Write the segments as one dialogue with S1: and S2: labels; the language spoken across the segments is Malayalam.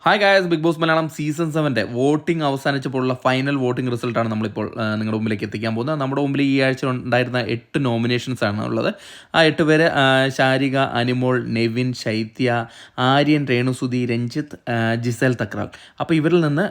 S1: Hi guys, big boss Malayalam season 7 voting അവസാനിച്ചപ്പോഴുള്ള ഫൈനൽ വോട്ടിംഗ് റിസൾട്ടാണ് നമ്മളിപ്പോൾ നിങ്ങളുടെ മുമ്പിലേക്ക് എത്തിക്കാൻ പോകുന്നത്. നമ്മുടെ മുമ്പിൽ ഈ ആഴ്ച ഉണ്ടായിരുന്ന 8 നോമിനേഷൻസ് ആണ് ഉള്ളത്. ആ 8 പേര് ശാരിക, അനിമോൾ, നെവിൻ, ശൈത്യ, ആര്യൻ, രേണുസുതി, രഞ്ജിത്ത്, ജിസേൽ തക്രാൽ. അപ്പോൾ ഇവരിൽ നിന്ന്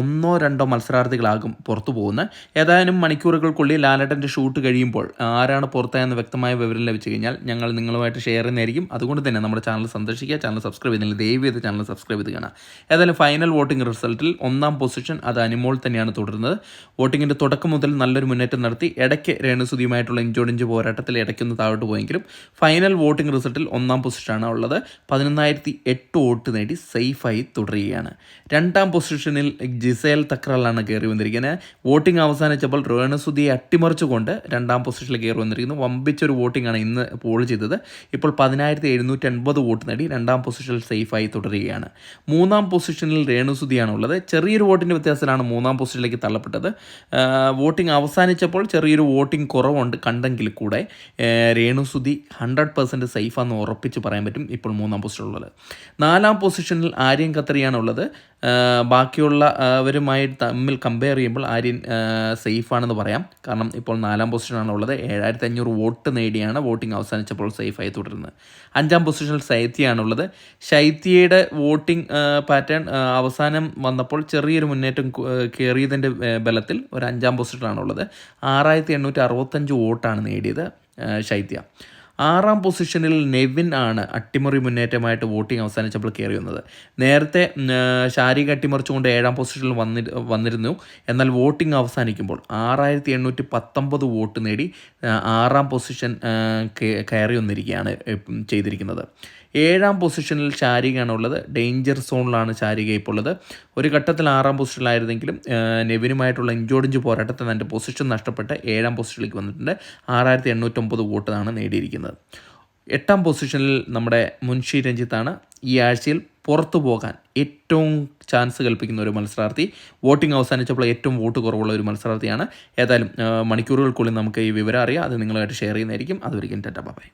S1: ഒന്നോ രണ്ടോ മത്സരാർത്ഥികളാകും പുറത്തു പോകുന്നത്. ഏതായാലും മണിക്കൂറുകൾക്കുള്ളിൽ ലാലേട്ടൻ്റെ ഷൂട്ട് കഴിയുമ്പോൾ ആരാണ് പുറത്തായെന്ന് വ്യക്തമായ വിവരം ലഭിച്ചു കഴിഞ്ഞാൽ ഞങ്ങൾ നിങ്ങളുമായിട്ട് ഷെയർ ചെയ്യുന്നതായിരിക്കും. അതുകൊണ്ട് തന്നെ നമ്മുടെ ചാനൽ സന്ദർശിക്കുക, ചാനൽ സബ്സ്ക്രൈബ് ചെയ്യുന്നില്ല ദയവ് ചെയ്ത് ചാനൽ സബ്സ്ക്രൈബ് ചെയ്ത് കാണാം. ഏതായാലും ഫൈനൽ വോട്ടിംഗ് റിസൾട്ടിൽ ഒന്നാം പൊസിഷൻ അത് അനിമോൾ തന്നെയാണ് തുടരുന്നത്. വോട്ടിങ്ങിൻ്റെ തുടക്കം മുതൽ നല്ലൊരു മുന്നേറ്റം നടത്തി ഇടയ്ക്ക് രേണുസുതിയുമായിട്ടുള്ള ഇഞ്ചോടിഞ്ച് പോരാട്ടത്തിൽ ഇടയ്ക്കൊന്ന് താഴോട്ട് പോയെങ്കിലും ഫൈനൽ വോട്ടിംഗ് റിസൾട്ടിൽ ഒന്നാം പൊസിഷനാണ് ഉള്ളത്. 11,008 വോട്ട് നേടി സേഫായി തുടരുകയാണ്. രണ്ടാം പൊസിഷനിൽ ജിസേൽ തക്രാലാണ് കയറി വന്നിരിക്കുന്നത്. വോട്ടിംഗ് അവസാനിച്ചപ്പോൾ രേണുസുതിയെ അട്ടിമറിച്ചുകൊണ്ട് രണ്ടാം പൊസിഷനിൽ കയറി വന്നിരിക്കുന്നു. വമ്പിച്ചൊരു വോട്ടിംഗ് ആണ് ഇന്ന് പോൾ ചെയ്തത്. ഇപ്പോൾ 10,780 വോട്ട് നേടി രണ്ടാം പൊസിഷനിൽ സേഫായി തുടരുകയാണ്. മൂന്നാം പൊസിഷനിൽ രേണുസുതിയാണ് ഉള്ളത്. ചെറിയൊരു വോട്ടിൻ്റെ വ്യത്യാസത്തിലാണ് മൂന്നാം പൊസിഷനിലേക്ക് തള്ളപ്പെട്ടത്. വോട്ടിംഗ് അവസാനിച്ചപ്പോൾ ചെറിയൊരു വോട്ടിംഗ് കുറവുണ്ട് കണ്ടെങ്കിൽ കൂടെ രേണുസുതി 100% സേഫാന്ന് ഉറപ്പിച്ച് പറയാൻ പറ്റും ഇപ്പോൾ മൂന്നാം പൊസിഷനിലുള്ളത്. നാലാം പൊസിഷനിൽ ആര്യൻ ഖത്തറിയാണ് ഉള്ളത്. ബാക്കിയുള്ള അവരുമായി തമ്മിൽ കമ്പയർ ചെയ്യുമ്പോൾ ആര്യൻ സേഫാണെന്ന് പറയാം. കാരണം ഇപ്പോൾ നാലാം പൊസിഷനാണ് ഉള്ളത്. 7,500 വോട്ട് നേടിയാണ് വോട്ടിംഗ് അവസാനിച്ചപ്പോൾ സേഫായി തുടരുന്നത്. അഞ്ചാം പൊസിഷനിൽ ശൈത്യയാണുള്ളത്. ശൈത്യയുടെ വോട്ടിംഗ് പാറ്റേൺ അവസാനം വന്നപ്പോൾ ചെറിയൊരു മുന്നേറ്റം കയറിയതിൻ്റെ ബലത്തിൽ ഒരു അഞ്ചാം പൊസിഷനിലാണുള്ളത്. 6,865 വോട്ടാണ് നേടിയത് ശൈത്യ. ആറാം പൊസിഷനിൽ നെവിൻ ആണ് അട്ടിമറി മുന്നേറ്റമായിട്ട് വോട്ടിംഗ് അവസാനിച്ചപ്പോൾ കയറി വന്നത്. നേരത്തെ ശാരീരിക അട്ടിമറിച്ചുകൊണ്ട് 7-ാം പൊസിഷനിൽ വന്നിരുന്നു. എന്നാൽ വോട്ടിംഗ് അവസാനിക്കുമ്പോൾ 6,819 വോട്ട് നേടി 6-ാം പൊസിഷൻ കയറി വന്നിരിക്കുകയാണ് ചെയ്തിരിക്കുന്നത്. 7-ാം പൊസിഷനിൽ ശാരികയാണ് ഉള്ളത്. ഡേഞ്ചർ സോണിലാണ് ശാരിക ഇപ്പോൾ ഉള്ളത്. ഒരു ഘട്ടത്തിൽ 6-ാം പൊസിഷനിലായിരുന്നെങ്കിലും നെവിനുമായിട്ടുള്ള ഇഞ്ചോടിഞ്ച് പോരാട്ടത്തിൽ തൻ്റെ പൊസിഷൻ നഷ്ടപ്പെട്ട് 7-ാം പൊസിഷനിലേക്ക് വന്നിട്ടുണ്ട്. 6,809 വോട്ടാണ് നേടിയിരിക്കുന്നത്. 8-ാം പൊസിഷനിൽ നമ്മുടെ മുൻഷി രഞ്ജിത്താണ്. ഈ ആഴ്ചയിൽ പുറത്തു പോകാൻ ഏറ്റവും ചാൻസ് കൽപ്പിക്കുന്ന ഒരു മത്സരാർത്ഥി. വോട്ടിംഗ് അവസാനിച്ചപ്പോൾ ഏറ്റവും വോട്ട് കുറവുള്ള ഒരു മത്സരാർത്ഥിയാണ്. ഏതായാലും മണിക്കൂറുകൾക്കുള്ളിൽ നമുക്ക് ഈ വിവരം അറിയാം. അത് നിങ്ങളുമായിട്ട് ഷെയർ ചെയ്യുന്നതായിരിക്കും. അതുവരെയും ടാറ്റാ ബൈ.